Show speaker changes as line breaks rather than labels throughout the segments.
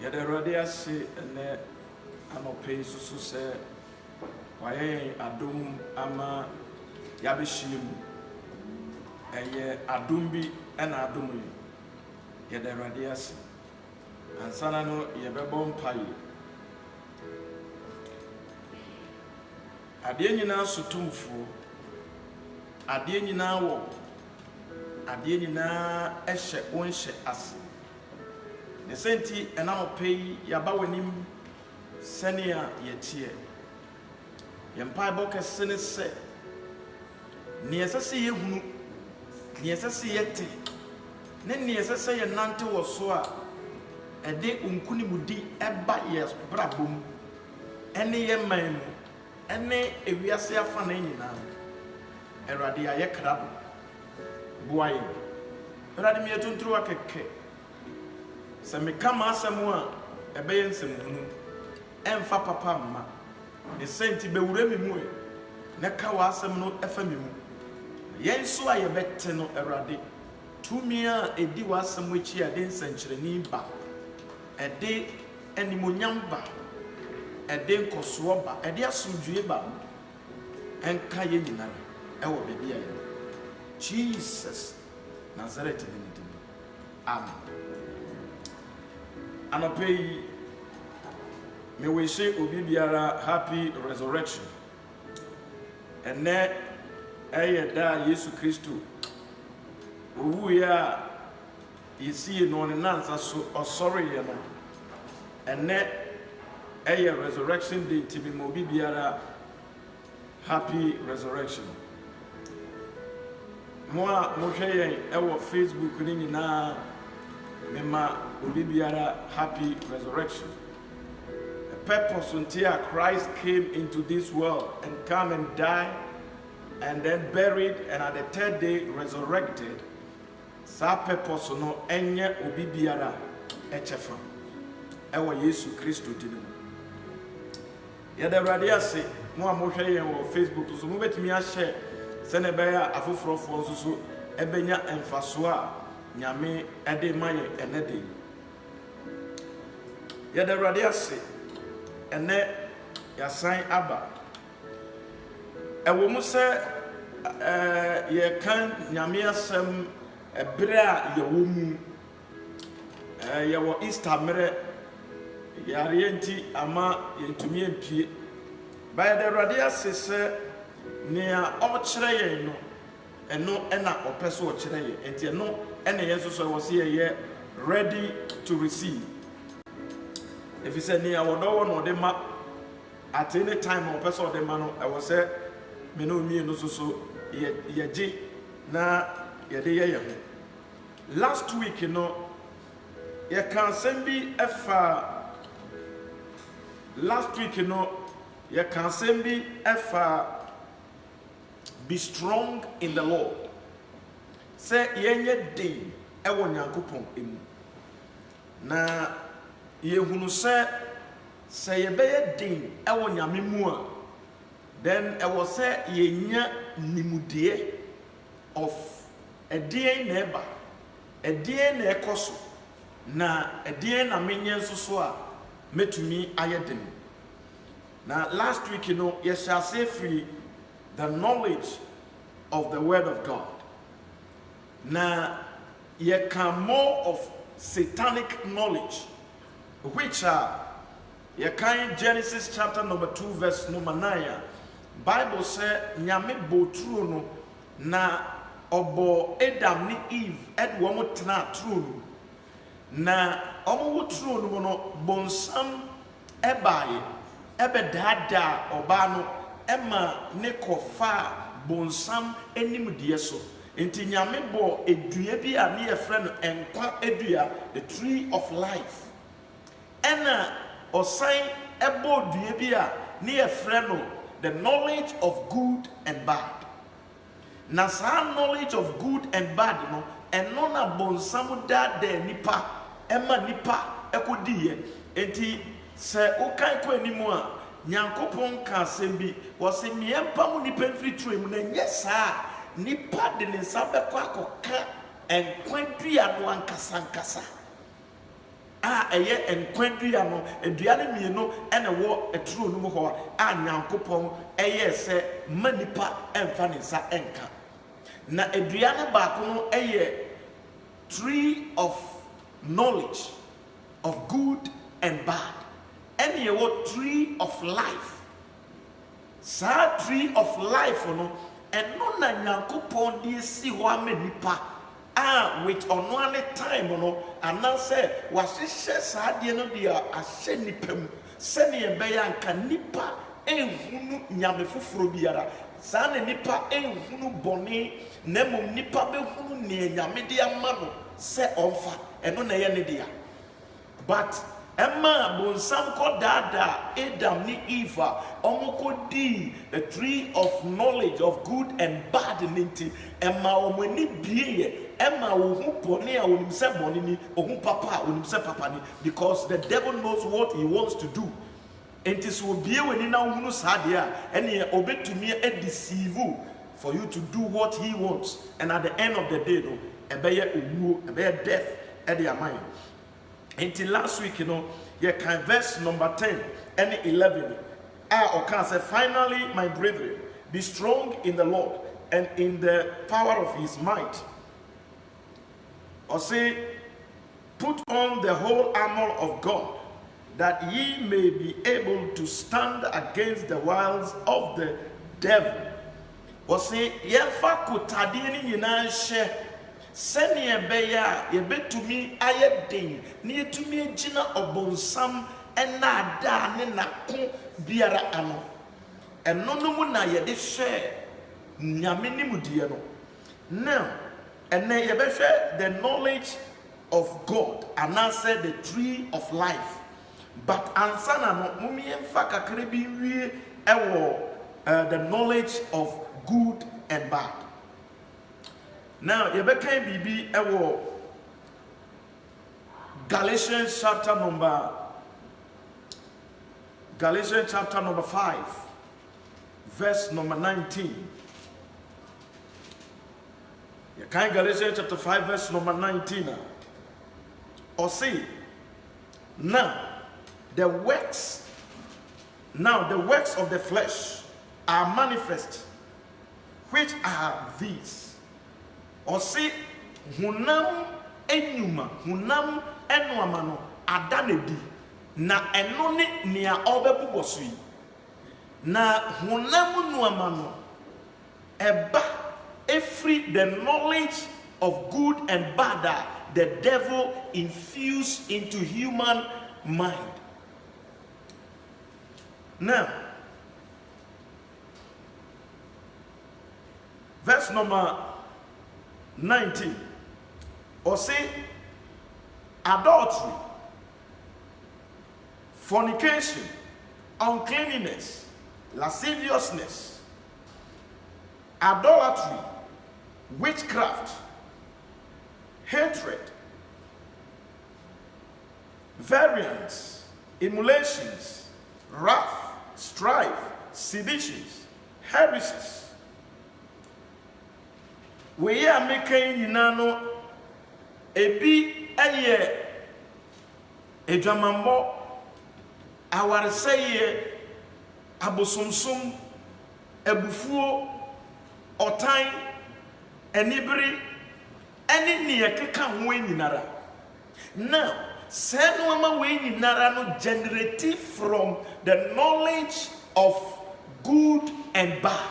Yɛde Awurade ase ɛnɛ anɔpɛ yi susu sɛ wayɛ adom ama yɛabɛhyia mu. Ɛyɛ adom bi ɛna adom yi. Yɛde Awurade ase. Ansana no yɛbɛbɔ mpaeɛ. Adeɛ nyinaa so tumfuo. Adeɛ nyinaa wɔ. Adeɛ nyinaa ɛhyɛ wɔnhyɛ ase. Ne senti ɛnanɔpɛ yi yɛaba w'anim sɛnea yɛteɛ. Yɛn mpaebɔ kɛse ne sɛ nea ɛsɛ sɛ yɛhunu, nea ɛsɛ sɛ yɛte, ne nea ɛsɛ sɛ yɛnante wɔ so a ɛde nkonimdi ɛba yɛ brabɔ mu ɛne yɛ man mu ɛne ewiase afa na nyinaa. Awurade ayɛ krado boa yɛn. Awurade mi yɛtontoro akɛkɛ. Sɛ meka ma asɛm a ɛbɛyɛ nsɛmhunu ɛmfa papa mma. Ne senti bɛwura mi mu ne ka wɔ asɛm no ɛfa mi mu. Yɛn so a yɛbɛte no Awurade tumi a ɛdi wɔ asɛm akyi a ɛde nsɛnkyerɛnne ba, ɛde animonyam ba, ɛde nkɔsoɔ ba, ɛde asomdwoe ba ɛnka yɛn nyinaa ɛwɔ baabi a yɛn. Jesus Nazareth ne ne din. Amen. Anɔpɛ yi mewɔhyɛ obi biara happy resurrection. Ɛnɛ ɛyɛ da a Yesu Kristo owuiɛ a yɛsie no ne nansa so ɔsɔreeɛ no. Ɛnɛ ɛyɛ resurrection day nti me ma obi biara happy resurrection. Mo a mohwɛ yɛn ɛwɔ Facebook ne nyinaa me ma obi biara happy resurrection. The purpose until Christ came into this world and come and die and then buried and at the third day resurrected. Sa purpose no enye obi biara echefa. Ewa Yesu Kristo dinu. Yɛde Awurade ase mo a mohwɛ yɛn wɔ Facebook so mo betimi ahye sɛne bɛyɛ afoforofoɔ nso so ɛbɛnya emfaso a Nyame ɛde ma yɛn ɛnɛ de. Yɛde Awurade ase ɛnɛ yɛasan aba. Ɛwɔ mu sɛ yɛka Nyame asɛm ɛberɛ a yɛwɔ mu. Yɛwɔ Easter mmerɛ yɛareɛ nti ama yɛntumi ampie. Ba yɛde Awurade ase sɛ nea ɔkyerɛ yɛn no ɛno ɛna ɔpɛ so ɔkyerɛ yɛn. Enti ɛno ɛna yɛn nso so ɛwɔ sɛ yɛyɛ ready to receive. If you say nea wɔdɔ wɔ na ɔde ma at any time ɔpɛ sɛ ɔde ma no ɛwɔ sɛ me no mmienu nso so yɛgye na yɛde yɛ yɛn ho. Last week no yɛka asɛm bi ɛfa be strong in the Lord. Say yenye den ewo Nyankopɔn emu. Na yehunu sɛ yɛbɛyɛ den ewo Nyame mu a, then ɛwɔ sɛ yenya nimudie of ɛdeɛn na ɛba, ɛdeɛn na ɛkɔ so, na ɛdeɛn na menyɛ nso so a metumi ayɛ den. Na last week yɛhyɛ ase free the knowledge of the word of God. Na yɛka more of satanic knowledge, which are yɛkan Genesis chapter number 2 verse number 9. Bible say Nyame bɔ turo no na ɔbɔ Adam ne Eve ɛde wɔn tena turo no. Na wɔn wɔ turo no no bonsam ɛbaeɛ ɛbɛdaadaa ɔbaa no ɛma ne kɔfa bonsam anim deɛ so. Enti Nyame bɔ edua bi a ne yɛfrɛ no ɛnkwa edua, the tree of life. Ɛna ɔsan ɛbɔ dua bi a ne yɛfrɛ no the knowledge of good and bad. Na saa knowledge of good and bad no ɛno na bonsam daadaa nipa ɛma nipa ɛkɔdiiɛ. Enti sɛ wokan kɔ anim a Nyankopɔn ka asɛm bi wɔ sɛ miɛmpa mu nipa mfiri turo mu na nyɛ saa nipa de ne nsa bɛkɔ akɔka ɛnkwa dua no ankasa. eye enkwadua no aduane mienu ene wo eturo no mu ho a Nyankopon eye se manipa emfa ne nsa enka na aduane ba ko no eye tree of knowledge of good and bad and ye what tree of life sa tree of life no eno na Nyankopon de si ho amanipa with onone time no anase wasehye saade no dia ahye nipam se ne be ya nka nipa ehunu nyame foforo biara sa ne nipa ehunu bone na mom nipa behunu ne nyame de ama no se onfa eno na ye ne dia but Emma bonsam ko dada Adam ni Eva omoko di the tree of knowledge of good and bad ninti Emma omani biye Emma ohu bone a onim se bone ni ohu papa onim se papa ni because the devil knows what he wants to do. It is will be when in now sadia and obetumi a deceive for you to do what he wants, and at the end of the day, no, a bear death at their mind. Until last week, you can verse number 10 and 11. Or can say, finally, my brethren, be strong in the Lord and in the power of his might. Or say, put on the whole armor of God, that ye may be able to stand against the wiles of the devil. Or say, yefa kutadini yinanshe, seni ebeya, yebetumi ayedin, ni yetumi ejina obonsam, ena da ne nakon biara ano. Eno numu na yede share, nyame ni mudiye no. Now, ene yebeshe the knowledge of God, and answer the tree of life. But ansana no mumi emfa kakre bi wie ewo the knowledge of good and bad. Now yebeka bibi ewo Galatians chapter number 5 verse number 19. You can Galatians chapter 5 verse number 19. Or see, now the works of the flesh are manifest, which are these. Or see, hunam enyuma, hunam enwamano adanedi na enone nia obebubosui na hunam nuamano eba every the knowledge of good and bad the devil infused into human mind. Now, verse number 19, or say, adultery, fornication, uncleanness, lasciviousness, idolatry, witchcraft, hatred, variance, emulations, wrath, strife, seditions, heresies. We are making inano ebi aye edwamambo awareseye abosomsom ebufuo otan enibiri eni ne yekeka ho enyinara. Now Senwama we narano generated from the knowledge of good and bad,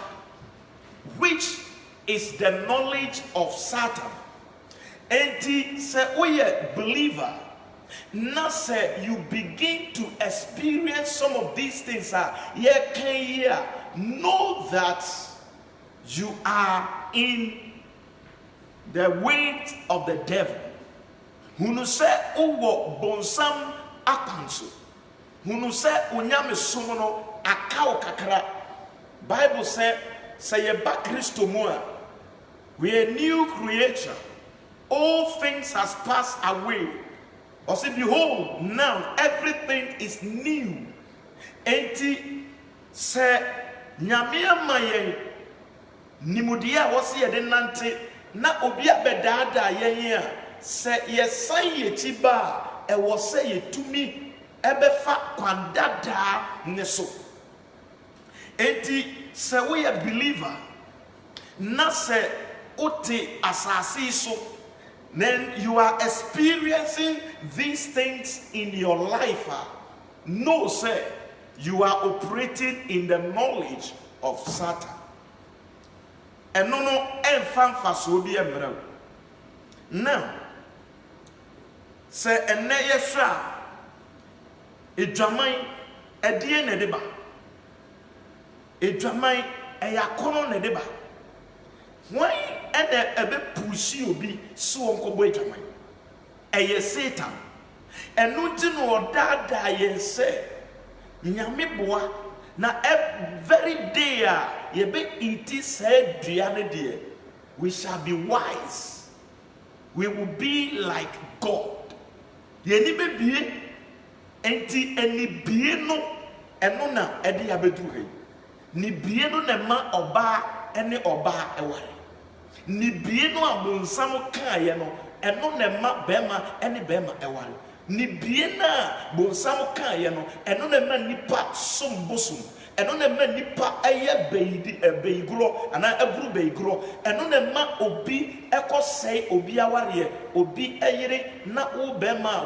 which is the knowledge of Satan. And say we a believer. Now say you begin to experience some of these things. Know that you are in the weight of the devil. Hunu se uwo bonsam akwanso. Hunu se unyame somono akaw kakra. Bible say yeba Kristo mu a, we are a new creature. All things has passed away. Or say, behold, now everything is new. Enti se nyame maye nimudia wasi yede nante na obi abedada yen se yesan yetiba ɛwɔ sɛ yɛtumi ɛbɛfa kwan dadaa ne so. Enti sɛ woyɛ believer na sɛ wote asase so, then you are experiencing these things in your life. Know, sir, you are operating in the knowledge of Satan. And no emfa so bi emra. Now, sɛ ene yɛhwɛ edwaman ɛdeɛ na ɛde ba. Edwaman ɛyɛ akɔnɔ na ɛde ba. Why ɛna ɛbɛ pushi obi so nkɔbɔ edwaman? Ɛyɛ Satan. Ɛno nti no ɔdaadaa yɛn sɛ nyame boa na every day a yɛbɛ iti sɛ dua ne deɛ, we shall be wise. We will be like God. Yɛni bɛbie enti ɛni bie no ɛno na ɛde abɛduru ha. Ni bie no na ma ɔbaa ɛne ɔbaa ɛware. Ni bie no abonsam kaayɛ no ɛno na ma bɛrima ɛne bɛrima ɛware. Ni bie na bonsam kaayɛ no ɛno na ma nipa som bosom. Ɛno na ma nipa ɛyɛ bɛyigorɔ ana ɛburu bɛyigorɔ. Ɛno na ma obi ɛkɔsɛe obi awareɛ, obi ɛyere na wo bɛrima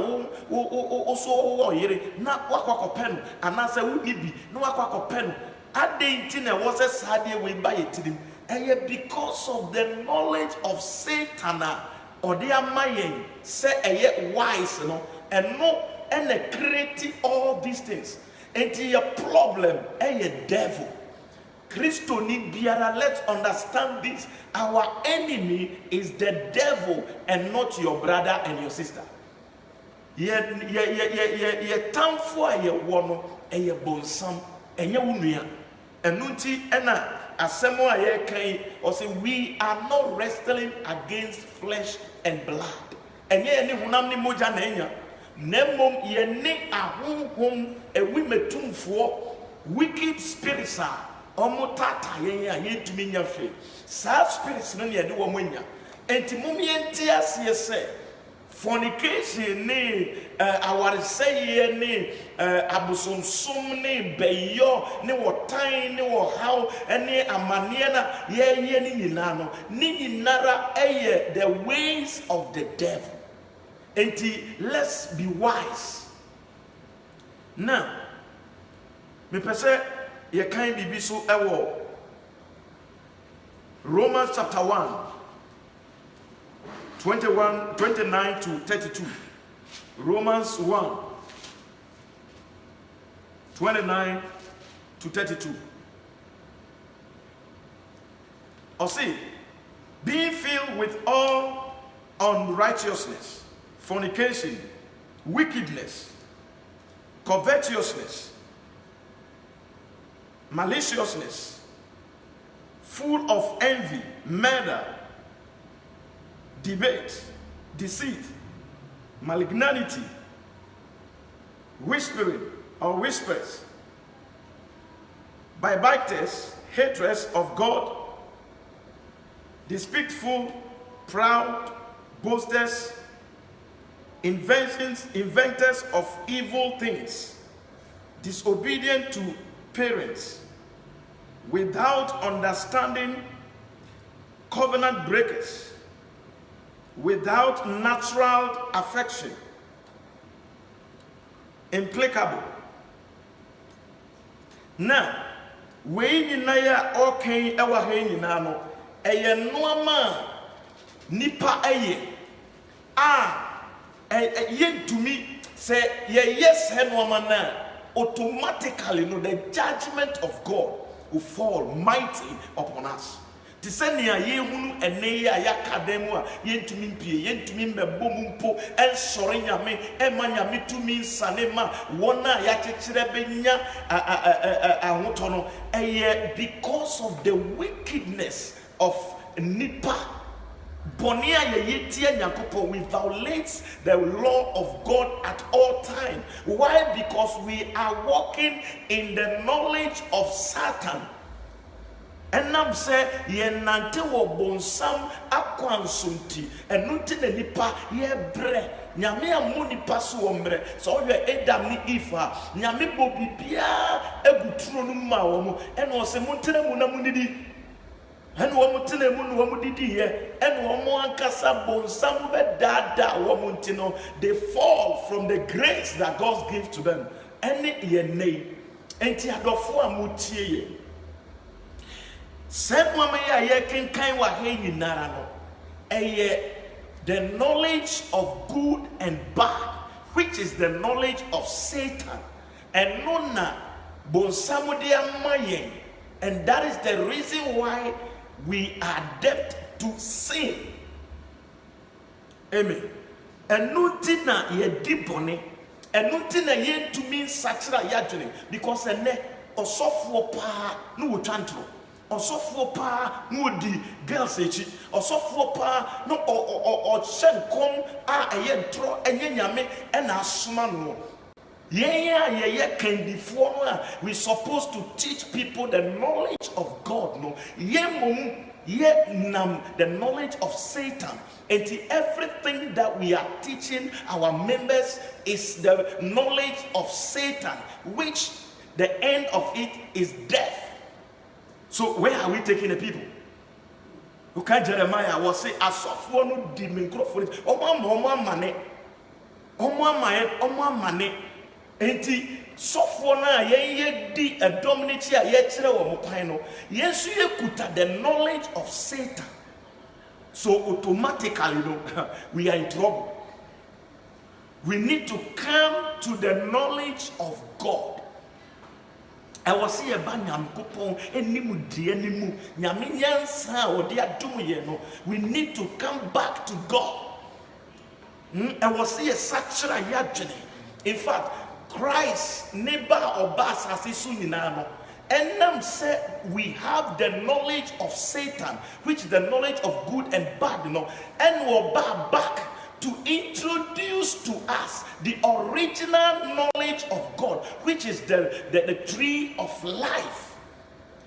wo so wo yere na wakɔkɔpɛ no anaasɛ wo nibi na wakɔkɔpɛ no. Ade nti na ɛwɔ sɛ saa deɛ wei ba yɛ tirim. Ɛyɛ because of the knowledge of Satan a ɔde ama yɛn sɛ ɛyɛ wise no ɛno ɛna create all these things. Enti your problem ɛyɛ devil. Christo ni biara, let's understand this. Our enemy is the devil and not your brother and your sister. Ye tamfo a ye wɔ no ɛyɛ bonsam ɛnyɛ wo nua. Ɛno nti ɛna asɛm a yɛka ɔsɛ we are not wrestling against flesh and blood. Ɛnyɛ ɛne honam ne mogya na ɛnya. Nemom yɛne ahohom ewimetumfoɔ wicked spirits a ɔmo tata yɛn a yɛntumi nya hwɛ. Saa spirits no ne yɛde wɔn anya. Enti mom yɛnte aseɛ sɛ fornication ne awaresɛyɛ ne abosonsom ne bɛyɔ ne wɔtan ne wɔhaw ne amanneɛ na yɛyɛ ne nyinaa no ne nyinara ɛyɛ the ways of the devil. Enti let's be wise. Now, me pese ye kan bibi so ewo Romans chapter 1 29 to 32. Romans 1 29 to 32. Or see, being filled with all unrighteousness, fornication, wickedness, covetousness, maliciousness, full of envy, murder, debate, deceit, malignity, whispering or whispers, backbiters, haters of God, despiteful, proud, boasters, inventors of evil things, disobedient to parents, without understanding, covenant breakers, without natural affection, implacable. Now, we nyinaa okay ewa he nyinaa no eye noama nipa eye yentumi say yes noama na automatically no the judgment of God will fall mighty upon us. Ti sɛ nea yɛhunu ɛnɛ yi a yɛaka mu a yɛntumi mpie yɛntumi mmɛbɔ mu mpo ɛnsɔre nyame ɛma nyame tumi nsane ma wɔn a yɛakyekyerɛ bɛnya ahotɔ no ɛyɛ because of the wickedness of nipa bɔne a yɛyɛtie nyankopɔn. We violate the law of God at all time. Why? Because we are walking in the knowledge of Satan. Enam se ye nante wo bonsam akwansonti enu nti na nipa ye bre nyame amu nipa so wo mbre so wo Adam ni Eve nyame bo bibia eguturo no ma wo mo ene o se montena mu na mu nidi ene wo montena mu no wo mo didi ye ene wo mo ankasa bonsam be dada wo mo ntino they fall from the grace that God gives to them ene ye nei enti adofo amutie ye said mama ya ye kenkan wa he nyinara no the knowledge of good and bad, which is the knowledge of Satan, and nona bonsamudia mayen, and that is the reason why we are adept to sin. Amen. And nutina ye dibone, and nutina ye to mean sachra yajuni, because a ne osofo pa no chantro. Osofo pa no di girls echi osofo pa no o hyenkom a eyentro enye nyame na asoma no ye kandifo no a we supposed to teach people the knowledge of God no ye nam the knowledge of Satan and everything that we are teaching our members is the knowledge of Satan, which the end of it is death. So where are we taking the people? Who can Jeremiah was say asofo no di microphone omo mane enti sofo na ye di a dominate a ye kire wo mo kwan no yesu ye kuta the knowledge of Satan. So automatically we are in trouble. We need to come to the knowledge of God. I was here by Yankopon enimu nyame nyansa odi adom ye no. We need to come back to God. I was here sachra yadwene. In fact, Christ never obas asisu nyina no. Enam said we have the knowledge of Satan, which is the knowledge of good and bad, and we'll back to introduce to us the original knowledge of God, which is the tree of life.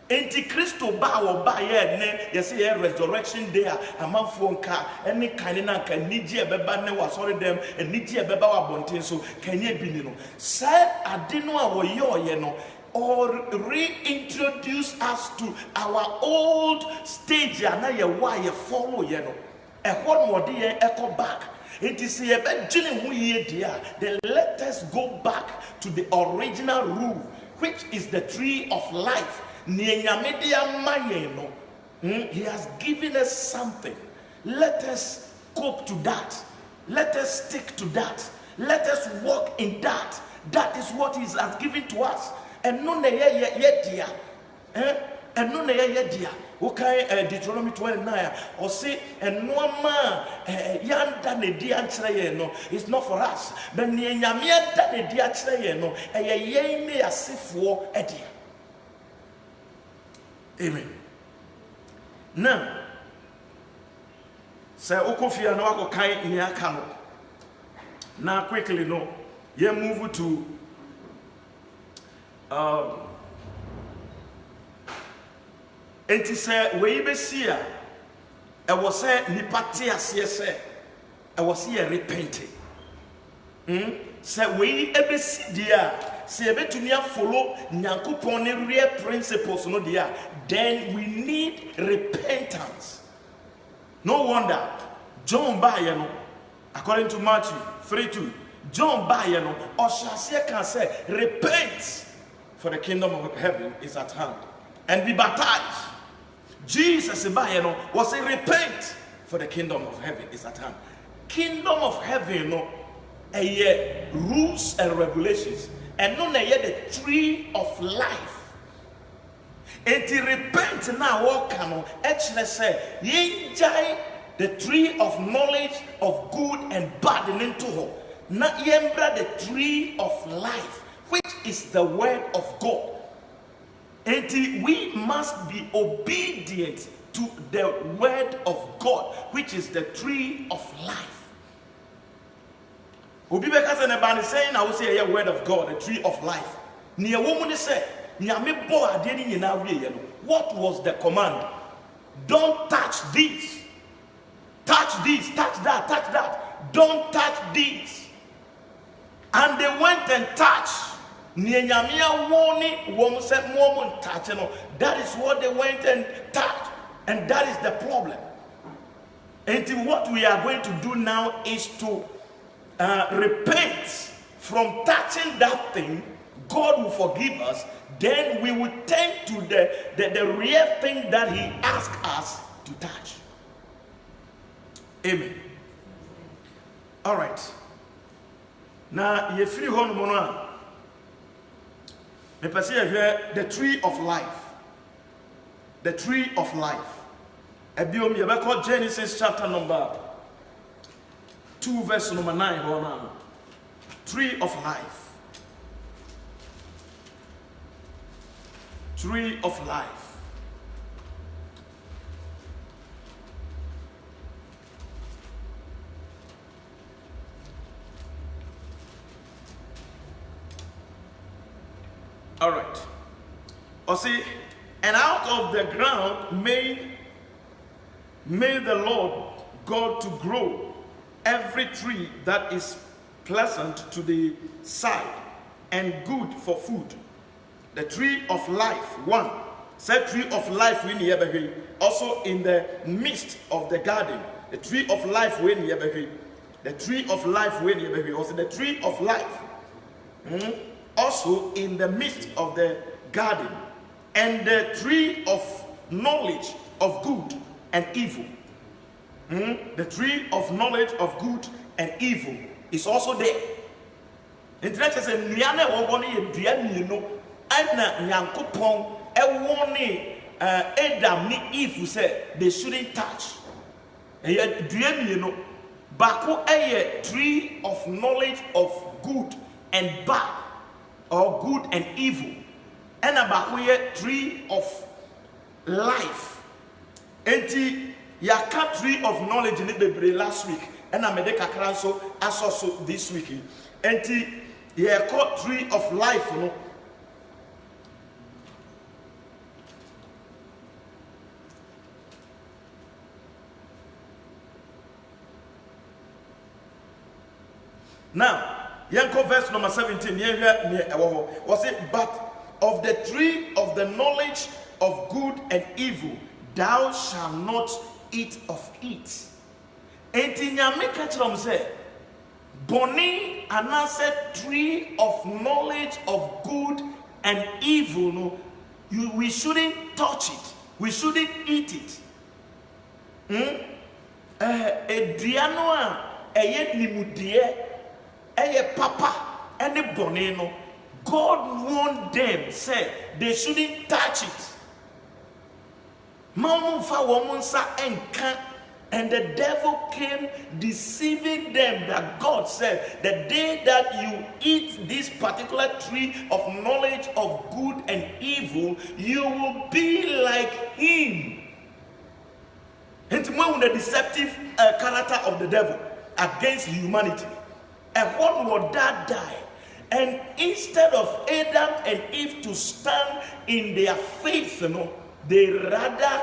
Antichristo ba wo ba ye ne ye say resurrection day amanfo nka ene kan na kan niji ebeba ne wasori dem niji ebeba wa bonten so kanye bi ni no say ade no a wo ye no or reintroduce us to our old stage na ye wa ye follow ye no e ho no de ye echo back. It is then let us go back to the original rule, which is the tree of life. He has given us something. Let us cope to that. Let us stick to that. Let us walk in that. That is what He has given to us. And no okay, Deuteronomy 29 or say and no man yanda ne di anchre no it's not for us but ne nyame da ne di anchre no ye me asefo edia. Amen. Now say okofia no akokan ne aka no now quickly no ye move to enti sɛ wei besi a ɛwɔ sɛ nipa te aseɛ sɛ ɛwɔ sɛ yɛ repente sɛ wei ebesi deɛ a sɛ yɛbɛtumi afolo nyankopɔn ne real principles no deɛ a then we need repentance. No wonder John baayɛ no according to Matthew 3:2 John baayɛ no ɔhyɛ aseɛ kan sɛ repent for the kingdom of heaven is at hand and be baptized. Jesus was a repent for the kingdom of heaven is at hand. Kingdom of heaven rules and regulations and no the tree of life. And to repent now what can actually say the tree of knowledge of good and bad into her. Not yembra the tree of life, which is the word of God. And we must be obedient to the word of God, which is the tree of life. Obi beka se ne ba ne saying I will say a word of God, the tree of life. Ni a woman say, "Nyame bo ade ni nyina wie ye no." what was the command? Don't touch this. Touch this, touch that, touch that. Don't touch this. And they went and touched. That is what they went and touched. And that is the problem. And what we are going to do now is to repent from touching that thing. God will forgive us. Then we will turn to the real thing that He asked us to touch. Amen. All right. Now, you free home, Mona. The tree of life. The tree of life. Genesis chapter number 2, verse number 9. Tree of life. Tree of life. All right. See, and out of the ground made the Lord God to grow every tree that is pleasant to the sight and good for food. The tree of life, one. Said tree of life we near also in the midst of the garden. The tree of life we near the tree of life we near also the tree of life. Also in the midst of the garden, and the tree of knowledge of good and evil. The tree of knowledge of good and evil is also there. Internet is a nyane wogoni dua mienu ana nyankopon ewoni Adam ni Eve said they shouldn't touch. Dua mienu bako eye tree of knowledge of good and bad, or good and evil, and a tree of life. Enti yaka tree of knowledge in the last week, and I made a kakranso also this week. Enti yaka tree of life, no. Now, Yanko verse number 17, was it, but of the tree of the knowledge of good and evil, thou shalt not eat of it. And in Yamika say, Boni anase tree of knowledge of good and evil, no, we shouldn't touch it. We shouldn't eat it. Edianoa, eye nimudie. Papa and the boneno, God warned them, said they shouldn't touch it. And the devil came deceiving them that God said, the day that you eat this particular tree of knowledge of good and evil, you will be like him. And when the deceptive character of the devil against humanity. And what would that die? And instead of Adam and Eve to stand in their faith, they rather,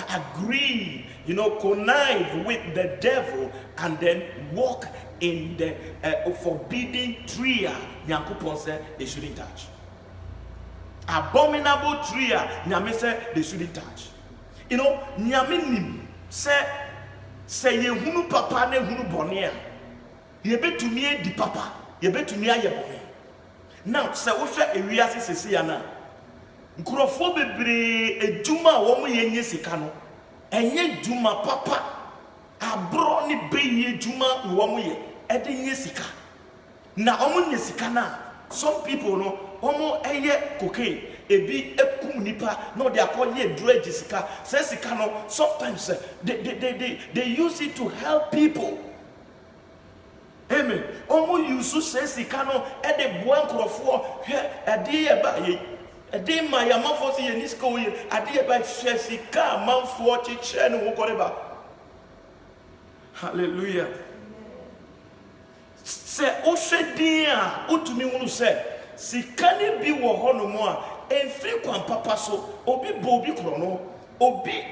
agree, connive with the devil and then walk in the forbidden tree. Nyankopon said they shouldn't touch. Abominable tree, Nyame said they shouldn't touch. Nyame nim say yehunu papa ne hunu bone. You bet to me di papa, you bet to me aye bone. Now, say wo hwe ewiase sese ya na. Nkurofo bebre ejuma wo mo yenye sika no. Enye juma papa. Abro ni beye juma wo mo ye. E de nye sika. Na omo nye sika na. Some people no, omo eye cocaine. Ebi ekum nipa no they call ye dredge sika. Say sika no sometimes they use it to help people. Amen. Omo yusu sesi kano ede bua nkrofo hwe ade ye ba ye ade ma ya mafo se ye nisko ye ade ye ba sesi ka manfo chiche no koreba. Hallelujah. Se o hwedin a otumi hunu se sika ne bi wo ho no mo a Every kwan papa so obi bobi krono obi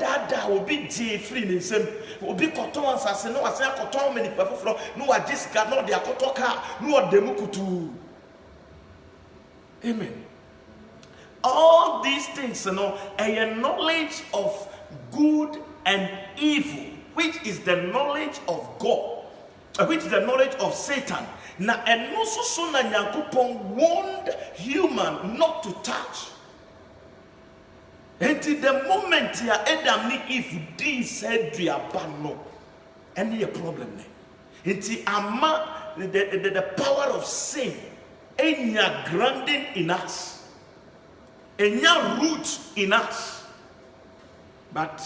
dada obi je free ne nsem obi koton asase no ase akoton mani pafoforo no wa jisika no de akoto ka no odemu kutu. Amen. All these things, a knowledge of good and evil, which is the knowledge of God, which is the knowledge of Satan. Now, and also so na Nyankopon warned human not to touch. Until the moment ya Adam ni Eve did said no, any a problem ne. Until ama the power of sin enya grounding in us. Enya root in us. But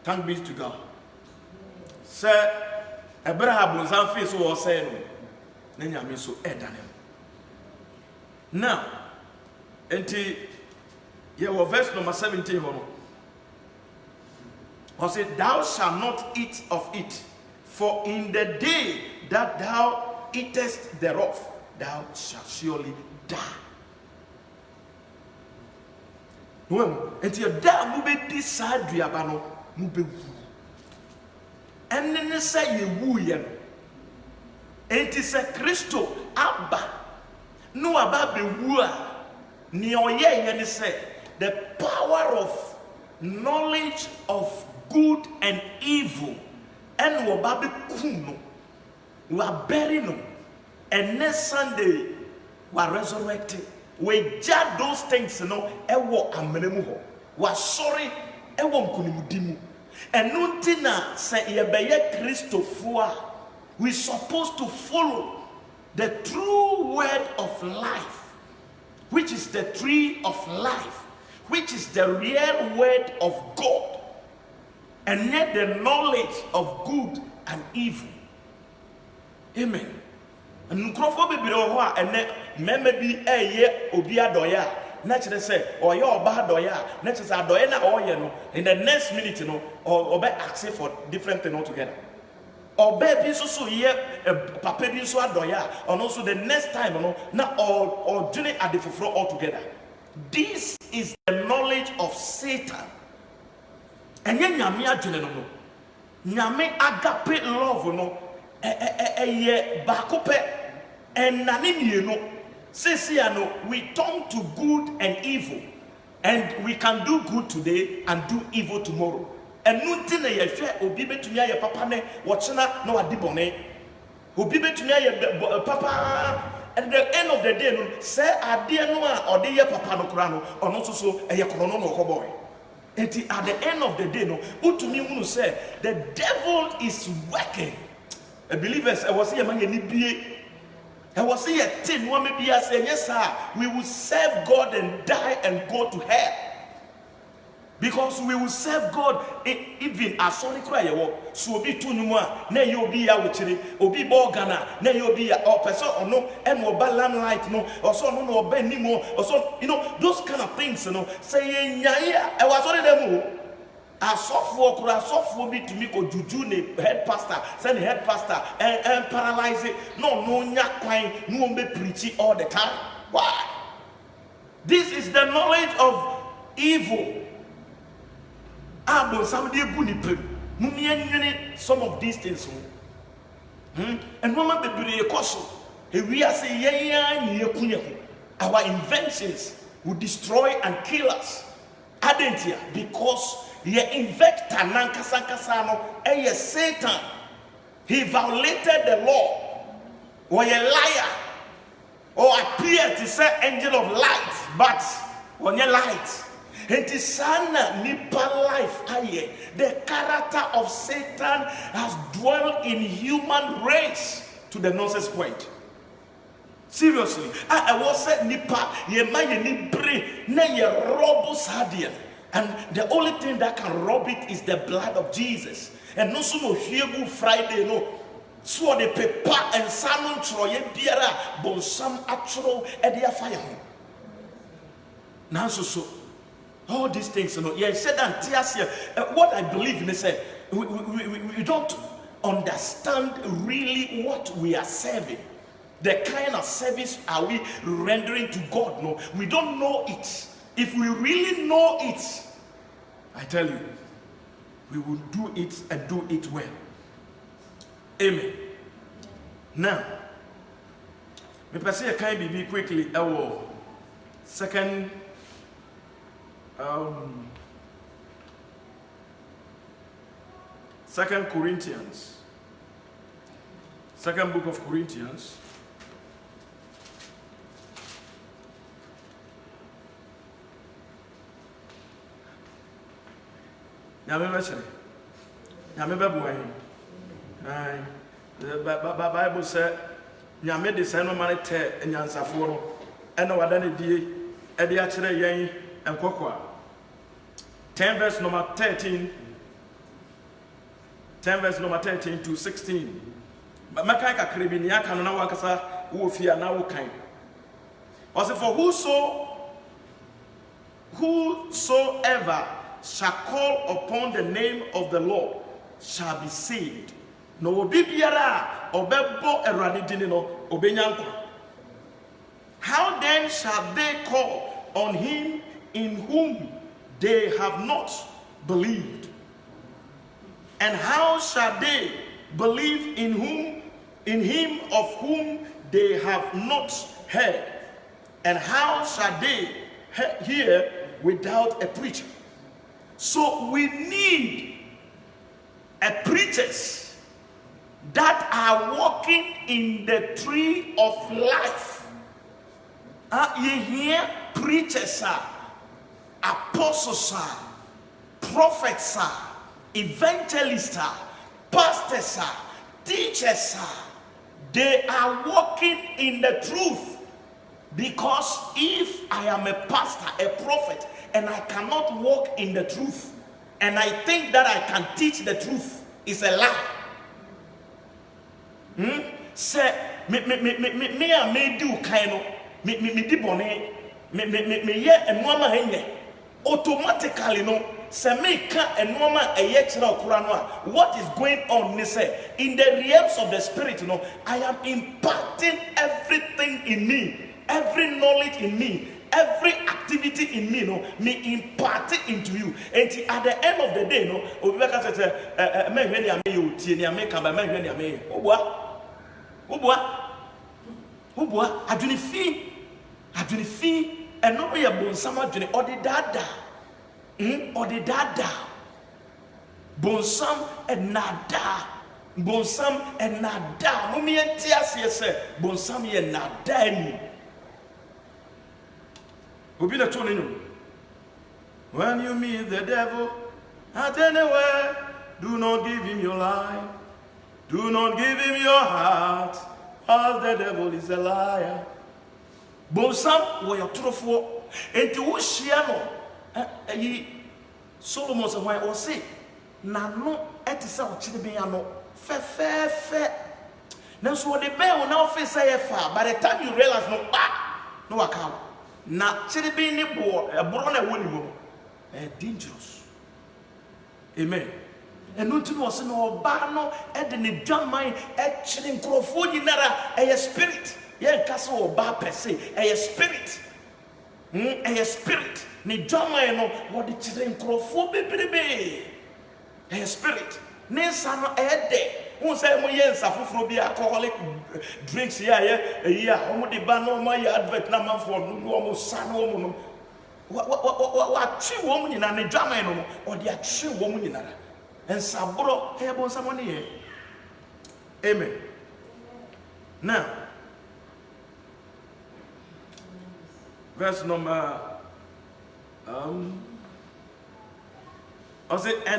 thank be to God. Sir Abraham was face was saying nenya me so edanem. Now until verse number 17 was it, thou shalt not eat of it, for in the day that thou eatest thereof thou shalt surely die. Well, until that will be decided, Diabano, Mube. And then say you woo yen. It is a Christo Abba. No about the woo. Nioye yen say the power of knowledge of good and evil. And wababi kuno. We are buried no. And next Sunday we are resurrected. We judge those things, ewo amenemu ho. We sorry, ewo nkunimudimu. And nuntina say yebeye Christopher. We supposed to follow the true word of life, which is the tree of life, which is the real word of God, and yet the knowledge of good and evil. Amen. And nkrofo bibire ho a ene meme bi eye obi adoya na kire say oye oba adoya na kire say adoya na oye no in the next minute no obe ask for different thing altogether. Obe bi so ye papa bi so adoya and also the next time no na or journey at the fufro altogether. This is the knowledge of Satan. Enye nyame adwene no nyame agape love no eye bakope. And we turn to good and evil, and we can do good today and do evil tomorrow. And nothing a share obibe to me papa ne watchna no adibone obibe to me papa at the end of the day no say ade no or de papa no kra no ono so eye krono no koboy. And at the end of the day no utumi hunu say the devil is working. A believers I was here man ni bie. I was here 10 women be saying, yes, sir, we will serve God and die and go to hell. Because we will serve God even as sorry cry. So be two more, nay, you'll be out with it, or be Borgana, nay, you'll be a person or no, and more balance light, no, or so no, or Ben anymore, or so, those kind of things, saying, yeah, I was already them. A software be to me ko juju ne head pastor, send the head pastor and paralyze it. No nyakwine, no be preaching all the time. Why? This is the knowledge of evil. Some of these things. And woman be koso. We are saying our inventions will destroy and kill us. Adentia, because ye invector nankasano eye Satan. He violated the law, or a liar, or appeared to say angel of light, but on your light. And the sana nipa life aye. The character of Satan has dwelt in human race to the nonsense point. Seriously, I was said nipa ye may ni bre na ye robust hadian. And the only thing that can rob it is the blood of Jesus. And no sooner Hebrew Friday, no. So the paper and salmon troye biara bon some actual edia fire. Now so all these things, yeah, said that what I believe in is we don't understand really what we are serving. The kind of service are we rendering to God? No, we don't know it. If we really know it, I tell you, we will do it and do it well. Amen. Now, me pass here kind be quickly. Second Corinthians, second book of Corinthians. Bible said, Nyame de say no man te nyansafo no ena wada ne die e de a kire yen enkokwa 10 verse number 13 to 16. But makai ka krebi ni aka no na wakasa wo fia na wo kan. Also for whosoever shall call upon the name of the Lord shall be saved. No obi biara obebo erade dini no obenyankwa. How then shall they call on him in whom they have not believed? And how shall they believe in him of whom they have not heard? And how shall they hear without a preacher? So we need a preachers that are walking in the tree of life. You hear preachers are, apostles are, prophets are, evangelists are, pastors are, teachers are. They are walking in the truth. Because if I am a pastor, a prophet, and I cannot walk in the truth, and I think that I can teach the truth, it's a lie. Say me do kaino me di bone me ye enoma henye automatically no say me ka enoma eye kira okura no a what is going on ni say in the realms of the spirit no I am imparting everything in me, every knowledge in me, every activity in me, no, me impart it into you. And at the end of the day, no, Obeka said, "Me when you me you tie me come by me when you me." Obua, adwene fi, and no ya bonsam adwene odi dada, odi dada, bonsam and nada. Bonsam and nada. No me entias yes, bonsam ye nada ni. When you meet the devil at anywhere, do not give him your life. Do not give him your heart, as the devil is a liar. Bonsam wo your trofo. Enti wo hia no. Solomon say why o say na no etisa o chire ben ya no. Fe. Now so the bell now face say fa. By the time you realize no waka. Na chire ben ni bo e boro na woni mo. Dangerous. Amen. And no to was no ba no e de ne dwaman e chire nkrofo nyinara e spirit. Ye kase o ba pese e spirit. E spirit. Ni dwaman no wo de chire nkrofo bebrebe. E spirit. Nensa no e de. Who say mo yensa foforo bi alcoholic drinks here omo de ba no mo ya advert na man for no omo sa no omo no. What tree woman in a drama or the true woman in another. And Sabro, able someone here. Amen. Now, verse number and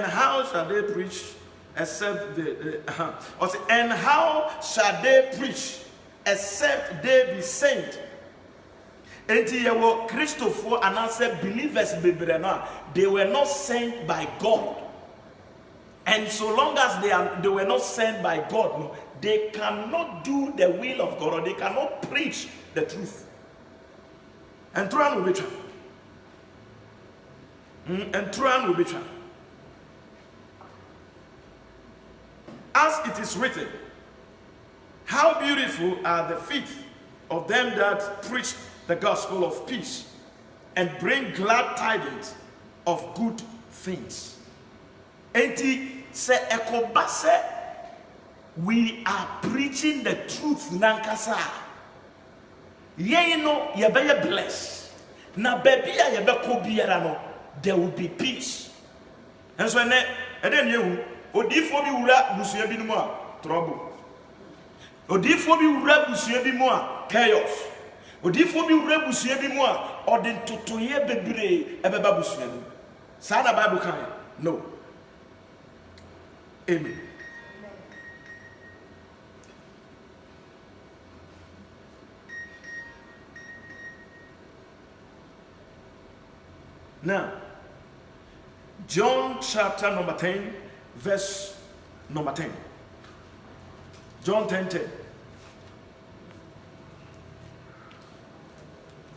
how shall they preach except and how shall they preach except they be sent? Enti yewo Christopher and answer believers bebrena, they were not sent by God. And so long as they were not sent by God, no, they cannot do the will of God, or they cannot preach the truth. And Turan will be true. And Turan will be true. As it is written, How beautiful are the feet of them that preach the gospel of peace and bring glad tidings of good things. Enti se ekobase, we are preaching the truth nankasa. Ye no yebeye bless. Na baby a yebeko biara no, there will be peace. And so ene yehu odifo bi wura busua bi no mu a trouble. Odifo bi wura busua bi mu a chaos. Odifo bi wura busua bi mu a ode ntotoye bebre ebeba busua no. Sa na Bible kan? No. Amen. Now, John chapter number 10, verse number 10. John 10:10.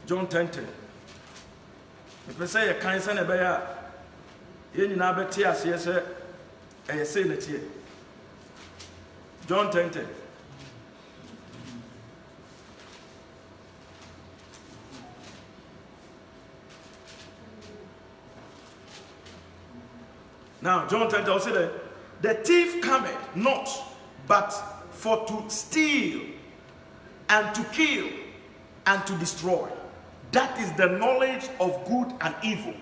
John 10:10. If I say a kind son of a in Abbatias, yes, sir, I say that here. John 10:10. Now, John 10 also said, the thief cometh not, but for to steal and to kill and to destroy. That is the knowledge of good and evil.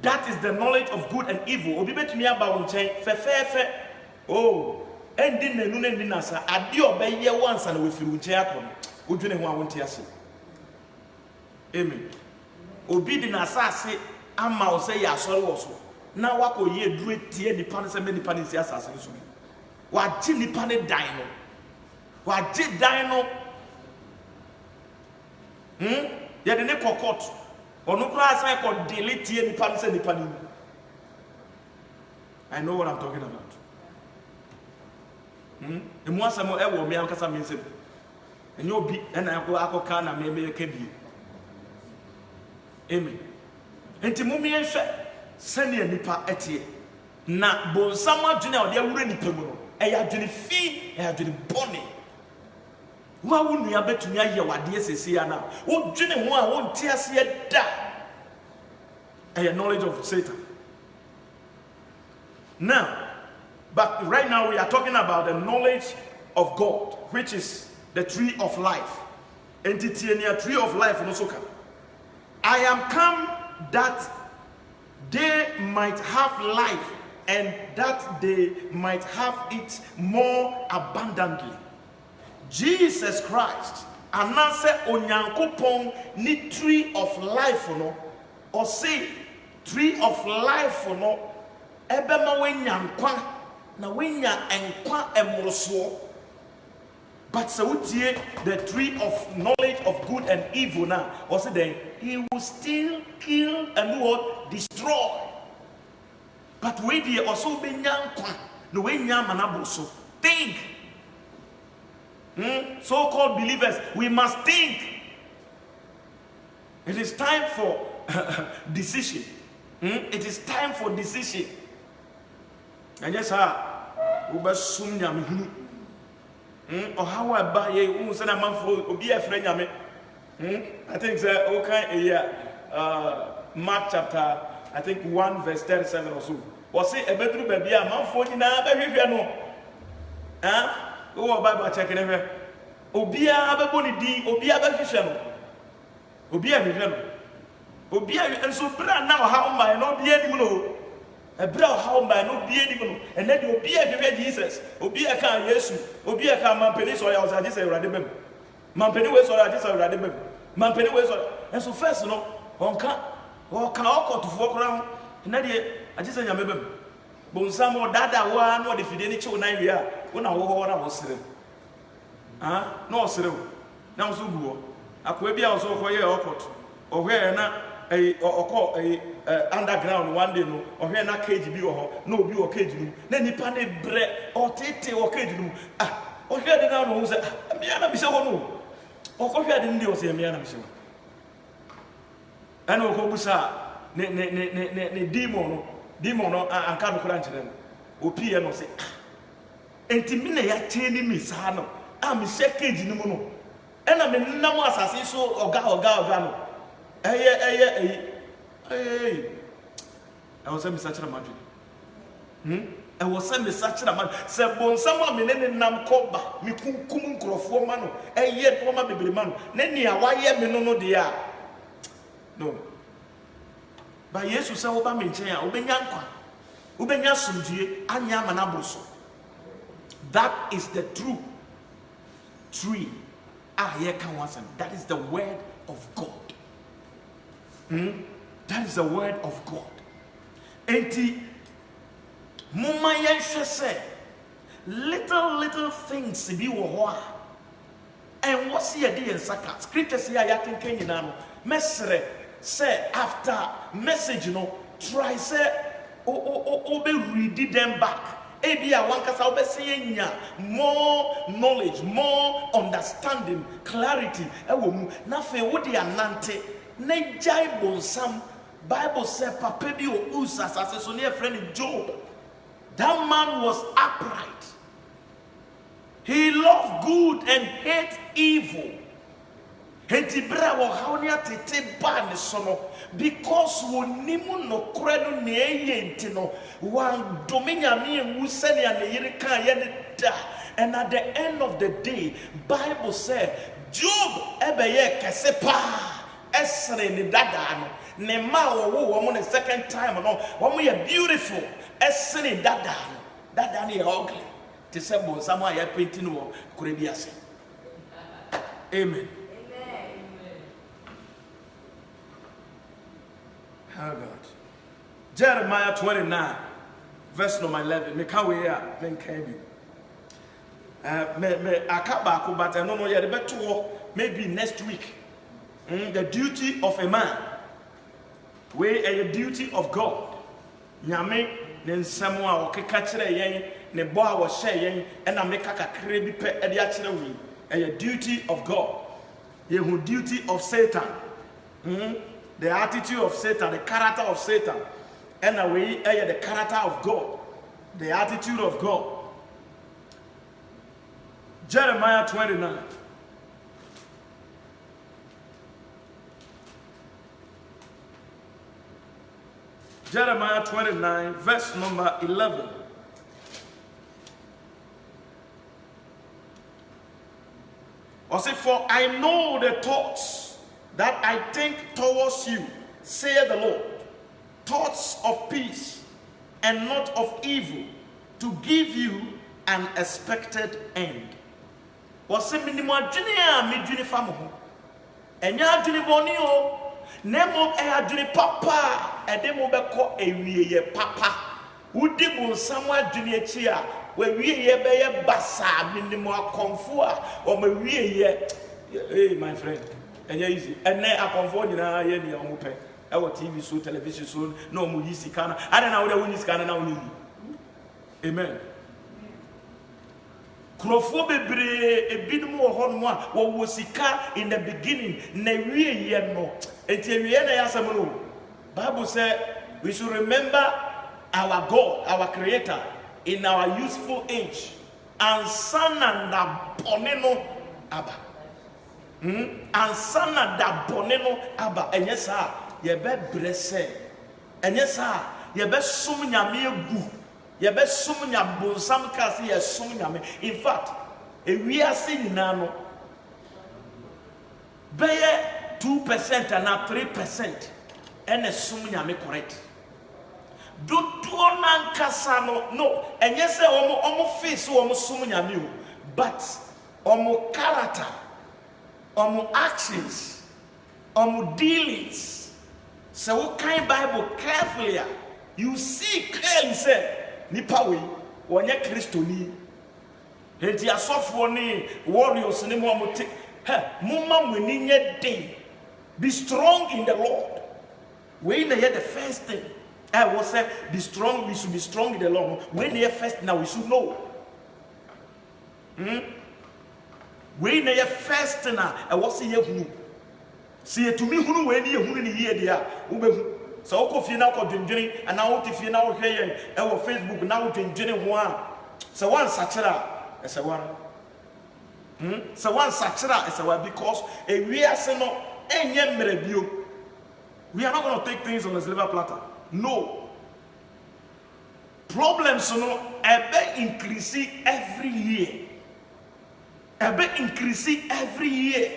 That is the knowledge of good and evil. Obi betumi aba won chen fefefe. Oh, endi nenu na endi nasa ade obeye once na we firi won chen akọ. Odwene ho awon ase. Amen. Obi di na asase ama o say ya sori wo so. Na wakoye dure tie nipa ne se me nipa ne si asase so. Wa gi nipa ne dan no. Wa gi dan no. Ya de ne kokot. Ono kura say ko delete tie nipa ne se nipa ne. I know what I'm talking about. Emu asamo e wo me ankasa me nsem. Enye obi na akoka na me ka bi. Amen. Enti mumi enhwe sane nipa etie na bonsam adwene ode awure nipa mu no e ya adwene fi e ya adwene bone wa wonu ya betumi aye wade sesi ya na wo dwene ho a wo nte ase da a knowledge of Satan. Now, but right now we are talking about the knowledge of God, which is the tree of life. Entity near tree of life no so. I am come that they might have life and that they might have it more abundantly. Jesus Christ anase onyankopon ni tree of life no or say tree of life no ebema wenyankwa na wenya enkwa emroso. But Sautie, the tree of knowledge of good and evil now, also then he will still kill and what? Destroy. But we dear also be nyankwa, no way nyamanaboso. Think. So-called believers, we must think. It is time for decision. It is time for decision. And yes, ubasum nyamihunu. Or how I buy a son a month for be a friend. I think okay, Mark chapter, I think 1 verse 37 or so. Was it a bedroom baby a month for you now? Oh, Bible checking everywhere. Obia Ababoni D, Obia Bakishano. Obia Vivano. Obia, and so brand now how my not be any a brow how by no be any and then you'll be a Jesus, Obia can yesu, Obia can Mampeni or else I just say Radibem. Mampeni was or I just say Radibem. Mampeni was and so first no, on can or can all to walk around and then I just say Yamebem. Bonsam or Dada one or the Fidenich 9 year when I was sitting. No, sir. Now, so I could be also for your court or where not. Or call a underground one day no or here na cage bi or no bi or cage no na nipa ne bre or tete or cage no or here the now no say me ana bi se ho no or ko here the ndi o say me ana bi se ho ana ko busa ne demon no anka no kura nkyere no opi e no say enti me na ya cheni me saa no a me shekage ni mu no ena me nam asase so oga no eye I was saying such a madrid I was saying such a man se bon sama me ne nam koba me kunkum nkrofo ma no eye no ma bebere ma no ne nia waye me no de a no ba yesu se wo ba me nchen a obenya nkwa obenya somdue anya ama na boso. That is the true tree. That is the word of God. That is the word of God. Enti mumma yenhwe se little things bi wo ho and what's here dey in saka scripture say ya kenken nyina no mesre say after message no try say o be read them back ebia wankasa obese nya more knowledge, more understanding, clarity ewo mu na fe wo de anante na jai bonsam Bible said papa bi o usas as so near friend Job. That man was upright. He loved good and hate evil. Henti bra wo hawnia tete ba ne so no because wonimu no kredo ne eyenti no wan domenya me enwu sene ne yire kan ye ne da. And at the end of the day Bible said Job ebeye kese pa esre ne dada no ne ma wo mo the second time no wo ye beautiful esre dada ne ugly te se bo samo ya painting no kure bi ase. Amen. Oh God. Jeremiah 29 verse number 11 me can we here then came you me akaba but I don't know yet better maybe next week. The duty of a man we a duty of God nyame ne nsɛm a ɔkeka kyerɛ yɛn ne bɔ a wɔhyɛ yɛn ɛna meka kakra bi pɛ ɛde akyerɛ wi a duty of God yehu duty of Satan the attitude of Satan, the character of Satan, and we the character of God, the attitude of God. Jeremiah 29. Jeremiah 29, verse number 11. I say, for I know the thoughts that I think towards you, saith the Lord, thoughts of peace and not of evil, to give you an expected end. Was a minimum junior midjuni famu, and ya juni bonio, nemo a juni papa, a demo beko a ye papa, who did somewhere junior chia, where we ye be basa, minimum confua, or me ye, my friend. And easy. And then I confirm you now. Ye ni omupe. Our TV show, television show. No mu yisi kana. I don't know whether we yisi kana now ni. Amen. Krofo bebre ebinumu ohonmu a wo sika in the beginning na wie ye no. Enti wie na yasam no. Bible said we should remember our God, our Creator, in our youthful age. And sana na boneno aba. And sana da boneno aba enyesa ye be brese enyesa ye be sum nyame egu ye be sum nyabonsam kasi ye sum nyame. In fact ewiase nyina no be 2% and 3% ene sum nyame correct do nankasa no enyese omo face omo sum nyame but omo character, omo actions, omo dealings. So what kind Bible carefully, you see clearly say nipa we wonye Kristo ni. Henti asofo ni warriors ni mo amote. Mumma mweni nye day. Be strong in the Lord. We na the first thing. I will say be strong, we should be strong in the Lord. When they first now we should know. We na first na I was see you. See to me who when you who in here there. So ko fie na ko dwendwene and now to fie na wo hwe yen e wo Facebook na wo dwendwene ho a So one sachera is a one. So one sachera is a one because we are saying no. We are not going to take things on a silver platter. No. Problems no increasing every year. Increasing every year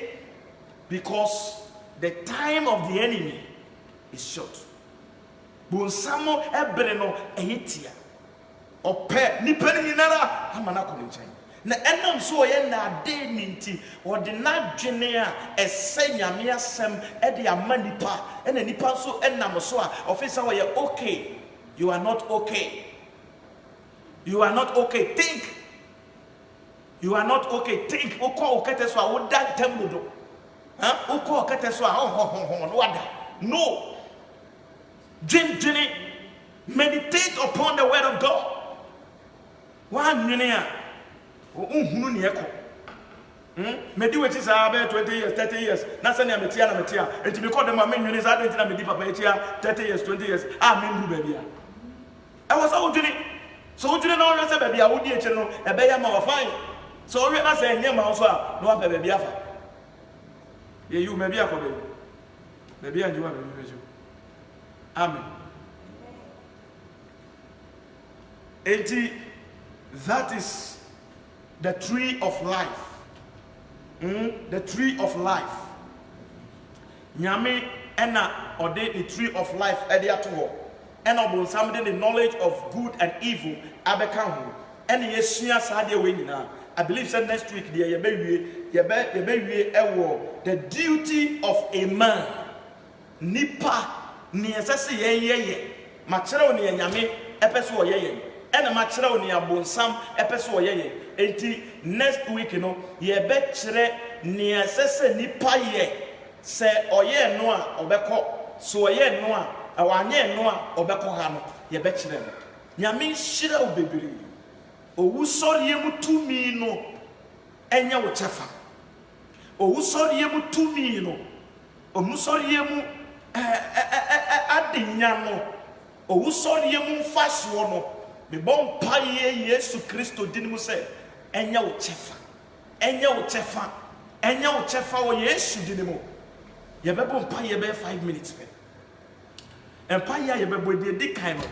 because the time of the enemy is short. Bonsamo ebreno eyetia. Ope ni peni nara amana kolenchen. Na enam so ye na de ninti or the na dwene a ese nyame asem e de amanipa ena nipa so enam so a officer we okay. You are not okay. You are not okay. Think. You are not okay. Think. Oko okete so a woda tembudo. Huh? Oko okete so a wada. No. Jenny, meditate upon the word of God. One minute. Medi which is 20 years, 30 years. Nasanya metia. And to be called the main units, I didn't have a 30 years, 20 years. I mean, baby. I was so Jenny. So Jenny, no, I said, baby, I would be a channel, a bear more fine. So we must say, no, baby. Yeah, you may be a baby. Maybe I do have a baby. Amen. 80. That is the tree of life. The tree of life. Nyame ena ode the tree of life edia to ho. Ena bo something the knowledge of good and evil abeka ho. Ena yesua saade we nyina. I believe that next week there ye be ewo the duty of a man. Nipa ni esese ye ma kire oni nyame epese wo ye ena ma kire oni abonsam epese wo ye enti next week no ye be kire ni esese nipa ye se oye no a obekọ so oye no a awanye no a obekọ ha no ye be kire no nyame hire wo bebiri owu sori mu tumi no enya wo chefa owu sori mu tumi no omu sori mu adinya no owusori emu mfaso no me bon paye Yesu Kristo dinimu se enya wo chefa wo Yesu dinimu ye be bon paye be 5 minutes be empire ye be bodi di kan no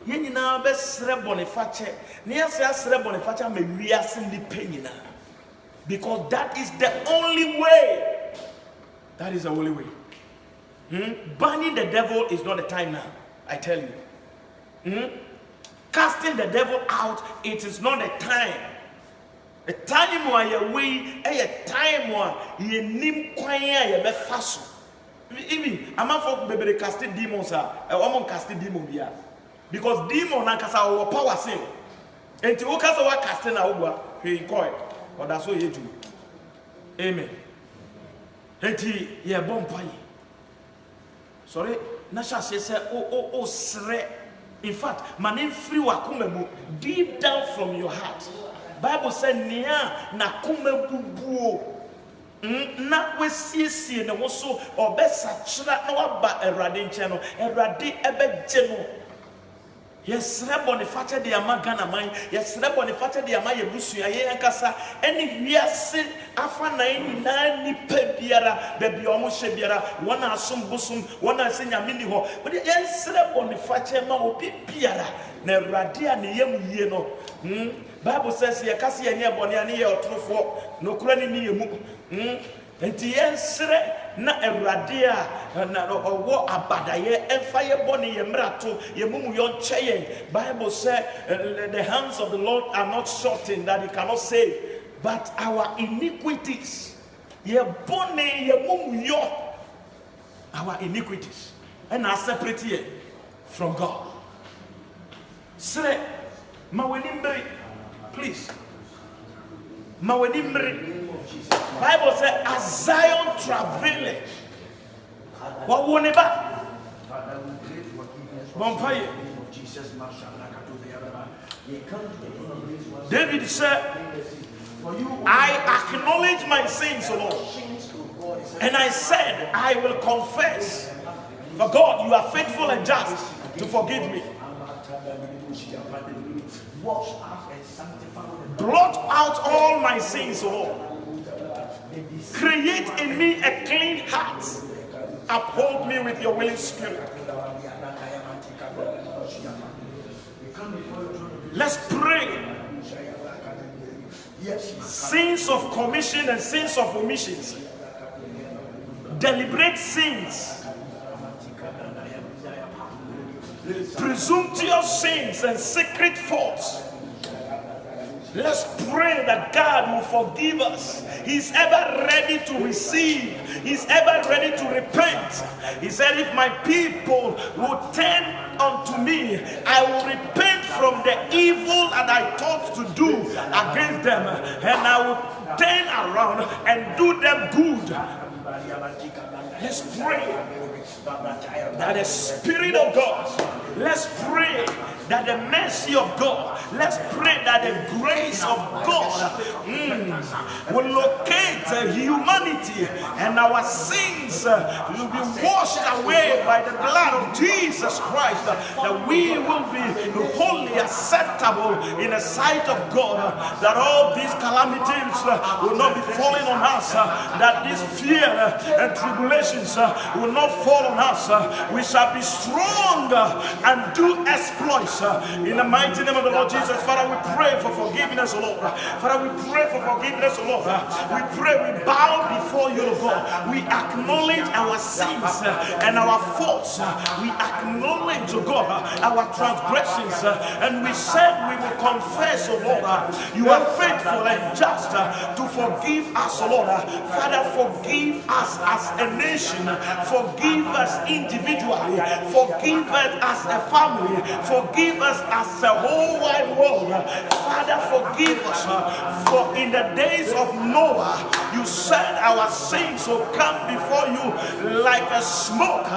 ye nyina be sre bonifache ne sre bonifache ma wiase ndi penyina because that is the only way. That is the only way. Banning the devil is not the time now, I tell you. Casting the devil out, it is not the time. The time where you way, a time where you nim kwanya you be faso. Even I'm not for baby casting demons are casting demon bia. Because demon na kasa our power same. And to kasa wa casting na ogwa, he call or that's what you do. Amen. And he bomb pie. Sorry, Nasha says, oh, sre. In fact, my name free wakumemu deep down from your heart. Bible said, Nia na kumebubu. Na we see na woso obesa chira na waba erade channel, erade ebe jeno. Yes, Boniface de Amagana mine. Yes, Boniface de Amaya Busu, Ayenkasa, any year afa na ni pebiara, baby almost shebiara, one are some busum, one are saying a mini ho. But yes, Boniface ma obi piara, ne radia ni yeno. Bible says, Yakasi and Yaboniani or Trufo, no cranny ni mu. And yes, na eradia na owo abadaye and fire boni yemrato yemumu yon cheye. Bible says the hands of the Lord are not shortened that he cannot save, but our iniquities ye boni yemumu yo our iniquities and are separate here from God. Sre mawenimbre, please. Mawenimbre. Bible says, as Zion travaileth, what won't it back? David said, I acknowledge my sins, O Lord. And I said, I will confess. For God, you are faithful and just to forgive me. Blot out all my sins, O Lord. Create in me a clean heart. Uphold me with your willing spirit. Let's pray. Sins of commission and sins of omissions. Deliberate sins. Presumptuous sins and secret faults. Let's pray that God will forgive us. He's ever ready to receive. He's ever ready to repent. He said, if my people will turn unto me, I will repent from the evil that I thought to do against them, and I will turn around and do them good. Let's pray that the Spirit of God, let's pray that the mercy of God, let's pray that the grace of God will locate humanity, and our sins will be washed away by the blood of Jesus Christ, that we will be wholly acceptable in the sight of God, that all these calamities will not be falling on us, that this fear and tribulations will not fall on us. We shall be strong and do exploits in the mighty name of the Lord Jesus. Father, we pray for forgiveness, O Lord. Father, we pray for forgiveness, O Lord. We pray, we bow before you, O God. We acknowledge our sins and our faults. We acknowledge, O God, our transgressions, and we said we will confess, O Lord. You are faithful and just to forgive us, O Lord. Father, forgive us as a nation. Forgive us individually. Forgive us as a family. Forgive us as a whole wide world. Father, forgive us, for in the days of Noah, you said our sins will come before you like a smoke,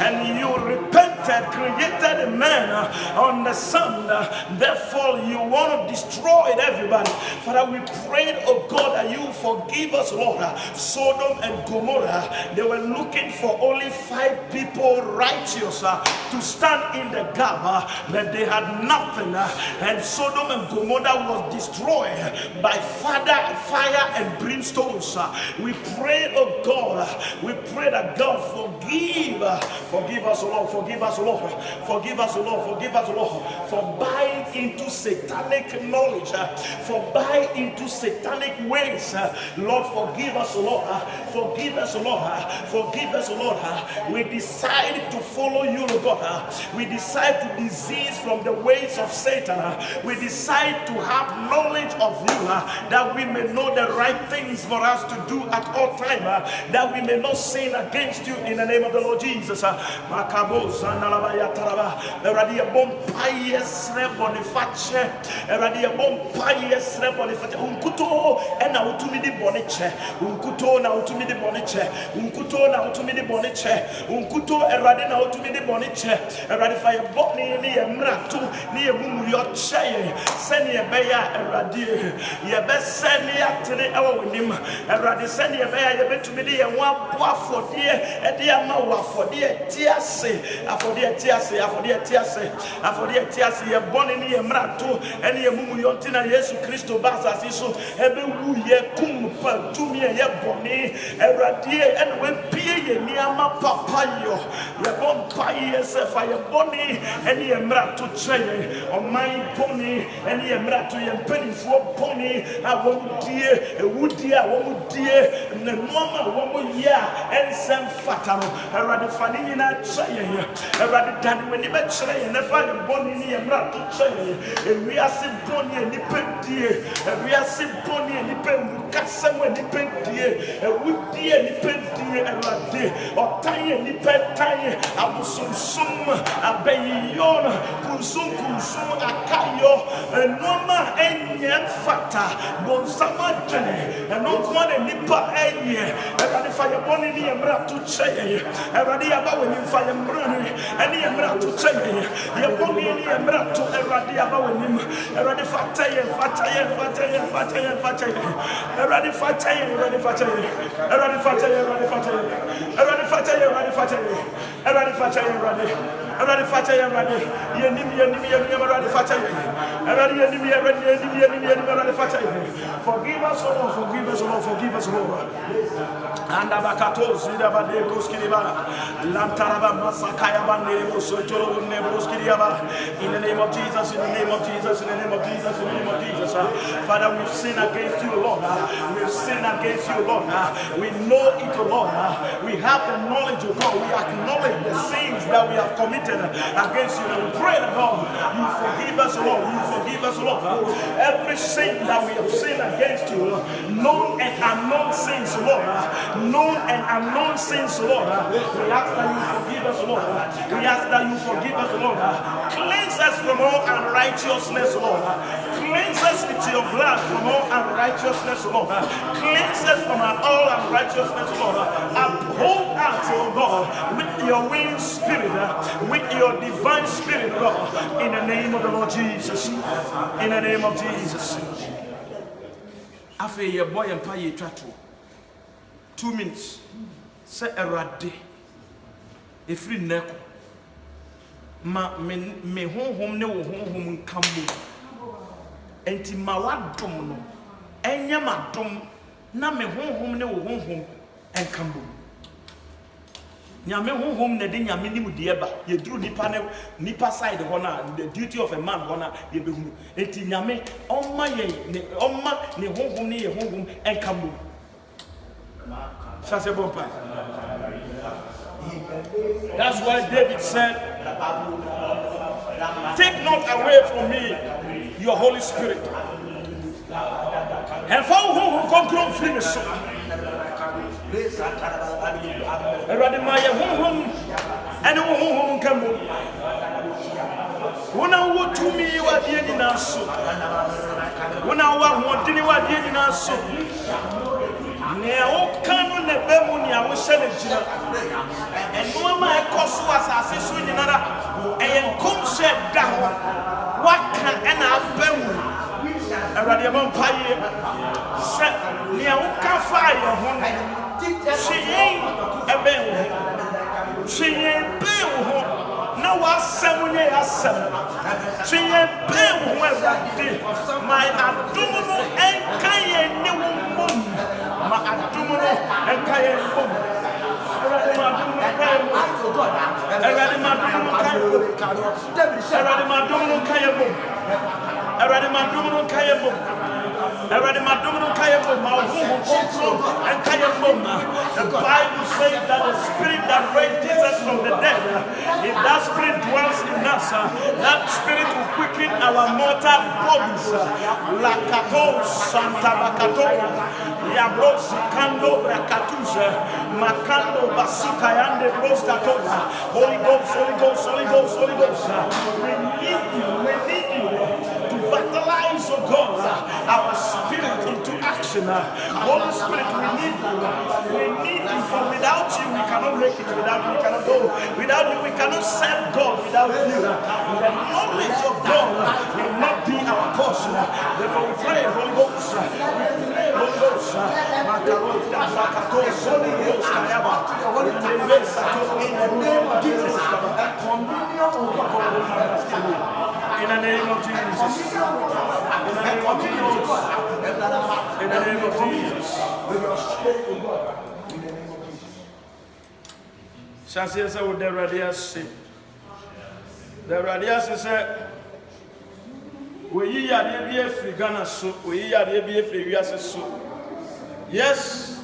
and you repented, created a man on the sun. Therefore, you want to destroy everybody. Father, we prayed, oh God, that you forgive us, Lord. Sodom and Gomorrah, they were looking for only 5 people righteous to stand in the gap, but they had nothing, and Sodom and Gomorrah was destroyed by fire and brimstones. We pray, oh God, we pray that God forgive us, Lord, forgive us, Lord, forgive us, Lord, forgive us, Lord, for buying into satanic knowledge, for buying into satanic ways. Lord, forgive us, Lord, forgive us, Lord, forgive us, Lord. We decide to follow you, God. We decide to desist from the ways of Satan. We decide to have knowledge of you, that we may know the right things for us to do at all time, that we may not sin against you in the name of the Lord Jesus. Send ye beya eradi ye be send ye atene ewo nim eradi send ye beya ye betumi de ye wa afode e de ama wa afode tiase afode tiase afode tiase afode tiase ye bone ni ye mrato ene ye mumu yontina Yesu Kristo basa siso ebe wu ye kum pa tumi ye bone eradi ene we pie ye ni ama papa yo ye bon pa ye se fa ye bone ene ye mrato cheye o mai bone ene ye mrato ye mpenifo bone awudie ewudie awudie ne noma wo ya ensem fatano erade fani nyina cheye erade dan weni be cheye ne fa ye bone ni ye mrato cheye ewiase bone ni pendie ewiase bone ni pendu kasem ni pendie ewudie ni pendie erade otaye ni petaye abusumsum abeyiona kunsum akayo noma enye fata bonsama jene no kwa ne nipa enye erade fa ye bone ni ye mrato cheye erade ya ba weni fa ye mrane eni ye mrato cheye ye bone ni ye mrato erade ya ba weni erade fataye erade fataye erade fataye erade fataye Everybody facha ya everybody. Everybody facha ya. Everybody facha ya. Forgive us, O Lord, forgive us, O Lord, forgive us, O Lord. And abakato zida bade broskiriba. Lantaraba masakaya bande bosotoro nebroskiriba. In the name of Jesus, in the name of Jesus, in the name of Jesus, in the name of Jesus. Father, we've sinned against you, Lord. We've sinned against you, Lord. We know it, Lord. We have the knowledge of God. We acknowledge the sins that we have committed against you. And we pray that, Lord, you forgive us, Lord. You forgive us, Lord. Every sin that we have sinned against you, known and unknown sins, Lord. Known and unknown sins, Lord. We ask that you forgive us, Lord. We ask that you forgive us, Lord. Cleanse us from all unrighteousness, Lord. Cleanse us with your blood from all unrighteousness, Lord. Cleanse us from all unrighteousness, Lord. Uphold us, oh God, with your willing spirit, with your divine spirit, Lord. In the name of the Lord Jesus. In the name of Jesus. After your boy and pay 2 minutes. Say a rade. A free neck. Ma me home ne wo home kambu. Enti ma wadom no. Enya madom na me home ne wo home enkambu. Nyame home ne de nyame nimu de eba. Ye dru nipa side ho na the duty of a man ho na ye behunu. Enti nyame omma ne home ne ye home enkambu. That's why David said, take not away from me your Holy Spirit. And for who come from free so. And who come. When I want to me, you are the naso. When I want to what the naso. Neo kanu ne bemu ni awose ne jina eno ma ekoso asase so nyinara eyenkom she da ho waka ena abemu awrade am paye se ne wo ka fa ye ho sheyen ebewu sheyen bewu ho na wasem nye asem sheyen bewu ho awrade my adumu enka ye ne wo ma adumuno enkaye mbom erade madumuno kaye mbom erade madumuno kaye mbom erade madumuno kaye mbom erade madumuno kaye mbom erade madumuno kaye mbom ma huhu kontrol enkaye mbom. The Bible says that the spirit that raised Jesus from the dead, if that spirit dwells in us, that spirit will quicken our mortal bodies. Lakato Santa Lakato Yabros Kando Rakatusa Makando Basika Yande Bros Katola. Holy Ghost, Holy Ghost, Holy Ghost, Holy Ghost. We need you to vitalize, oh God, our spirit into action. Holy Spirit, we need you. We need you, for without you we cannot make it, without you we cannot go, without you we cannot serve God, without you the knowledge of God will not be our portion. Therefore we pray, Holy Ghost, we pray, Holy Ghost, in the name of Jesus, in the name of Jesus, in the name of Jesus. Shasi said, "Would the radius say? The radius said, we are the free Ghana so, we are the free US so. Yes,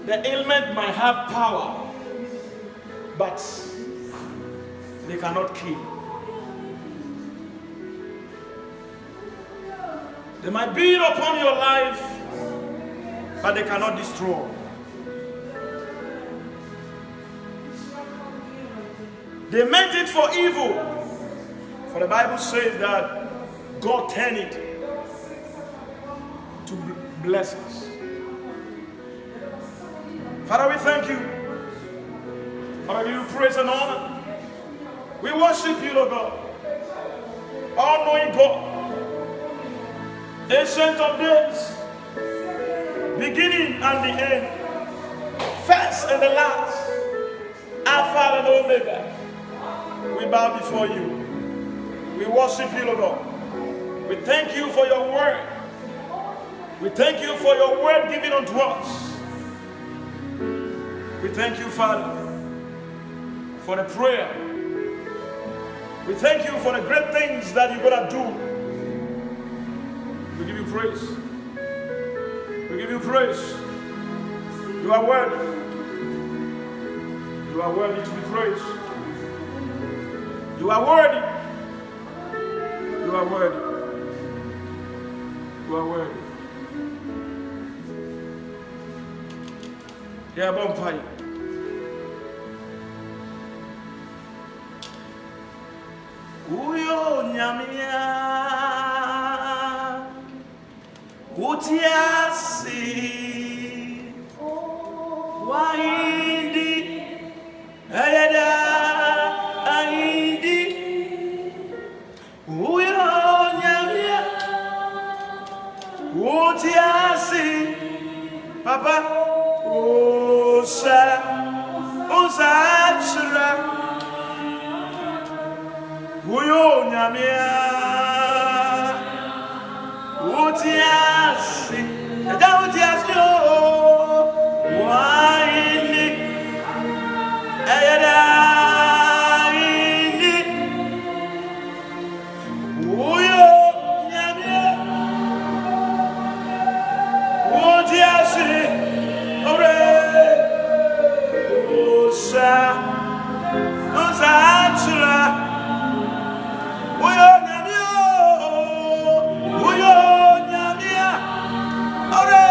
the ailment might have power, but they cannot kill. They might beat upon your life, but they cannot destroy. They meant it for evil. For the Bible says that God turned it to blessings. Father, we thank you. Father, we give you praise and honor. We worship you, Lord God. All-knowing God. Ancient of days. Beginning and the end. First and the last. Alpha and Omega. We bow before you. We worship you, Lord God. We thank you for your word. We thank you for your word given unto us. We thank you, Father, for the prayer. We thank you for the great things that you're going to do. We give you praise. We give you praise. You are worthy. You are worthy to be praised. You are worthy. You are worthy. You are worthy. Yeah, Bompire. Uyo nyamia utiasi waindi ayada aindi uyo nyamia utiasi papa osa chira uyo nyamia utiasi eda utiasi o waini ayada ini uyo nyamia utiasi ore osa chira uyo nyamia ore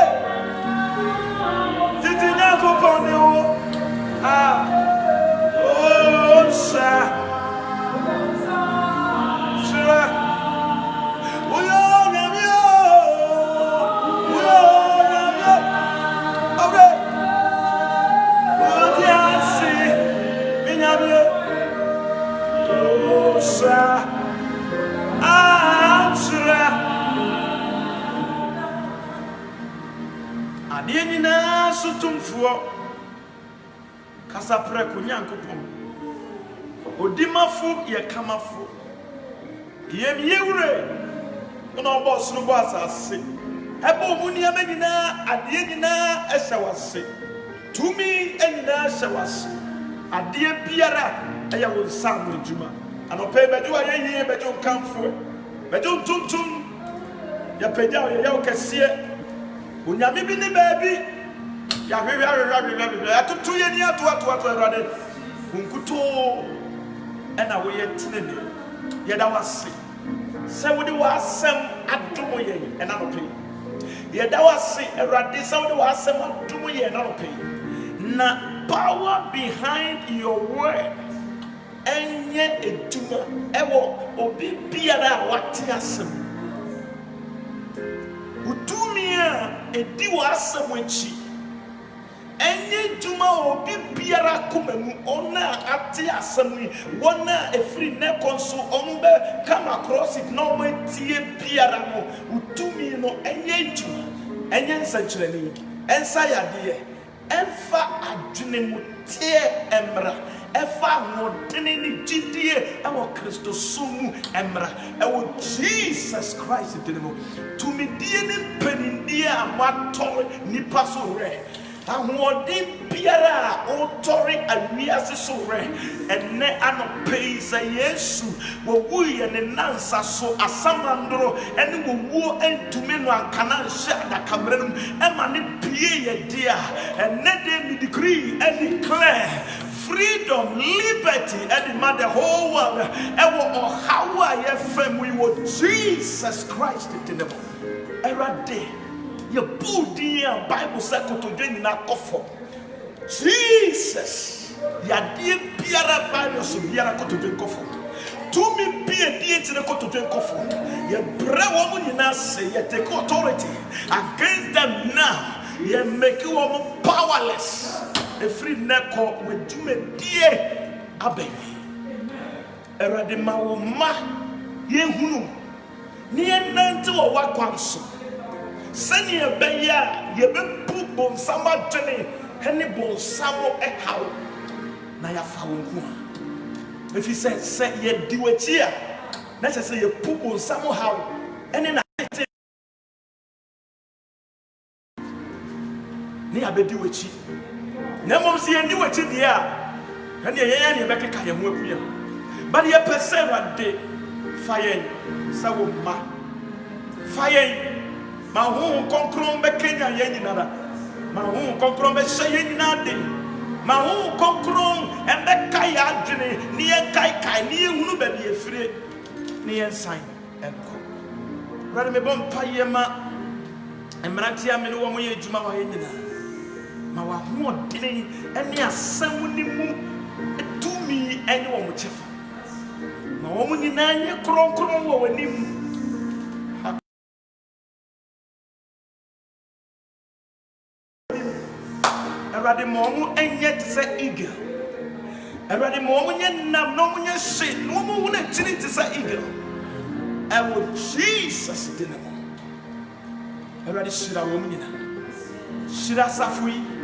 titi nyako pone o osa chira uyo nyamia ore odiasi minyamia osa chira adeɛ nyinaa so tumfoɔ kasa prɛko Nyankopɔn odimafo yɛ kamafo yɛm yɛwure na ɔbɔ ɔsoro bɔ asase ɛbɔ mu nneɛma nyinaa adeɛ nyinaa ɛhyɛ wase tumi nyinaa hyɛ wase adeɛ biara ɛyɛ wo nsa ano adwuma anɔpɛ bɛgye wa yɛyie bɛgye wo kamfoɔ bɛgye wo ntontom yɛpɛgya wo yɛyɛ wo kɛseɛ onyame bi ne baabi yɛahwehwɛ atoto yɛ ni ato Awurade nkutoo ɛna woyɛ tenene yɛda wase sɛ wode w'asɛm adom yɛn ɛna nɔpɛ yɛda wase Awurade sɛ wode w'asɛm adom yɛn ɛna nɔpɛ na power behind your word ɛnyɛ edwuma ɛwɔ obi biara a wate asɛm utumia edi w'asɛm akyi ɛnyɛ dwuma obi biara koma mu ɔna ate asɛm yi wɔn a efiri ne kɔnso ɔmo bɛ come across it na ɔmo etie biara no utumi no ɛnyɛ dwuma ɛnyɛ nsɛnkyerɛnne ɛnsa yadeɛ ɛnfa adwene mu tie ɛmra ɛfa wɔdene ne gyidie ɛwɔ Kristo som mu ɛmra ɛwɔ Jesus Christ dene mu tumidie ne mpanindie a matɔre nipa so rɛ ahoɔden biara a ɔtɔre awiase so rɛ ɛnɛ anɔpɛ yi sɛ Yesu wɔwuiɛ ne nansa so asamandoro ɛne wɔwuo ɛntumi no ankana nhyɛ adakammerɛ no mu ɛma ne pie yɛ deɛ a ɛnɛ de me decree and declare freedom, liberty, and the whole world. Ewo ohawa ye fem we wo Jesus Christ in the erade ye budi and Bible say kotodwe na kofo Jesus ya die biara virus biara kotodwe kofo tumi bie die tine kotodwe kofo ye bre wo mu nyina say ye take authority against them now ye make you powerless. A free neko with Jumedie Abbey. Eradima ma ye hunu near nanto or wakwanso. Send ye beya ye be poop on sama jenny, henny bon samo e how. Naya found If he said, say ye do it here, let's say you poop on somehow, and then I say, near be do it. Never see any way to the air, and the air back a kayan. But ye perceive a day, fire, so fire. My home concron be Kenya yen nada. My home concron be sayin nade. My home concron and be kaya adwene ni en kai ni ehunu ba bi efire ni en sign enko. Brother me bom paye ma emrante ame no wo mo ye adwuma wa yen nyina. Ma wa ho odene ene asam ni mu etumi ene wo mo chefa. Ma wo mo nyina nye kronkron wo wanim. Everybody momu enye to say eagle. Everybody momu nye nam no munye shit. No mu wuna chini to say eagle. And with Jesus dinner. Everybody shira womu nyina. Shira safui.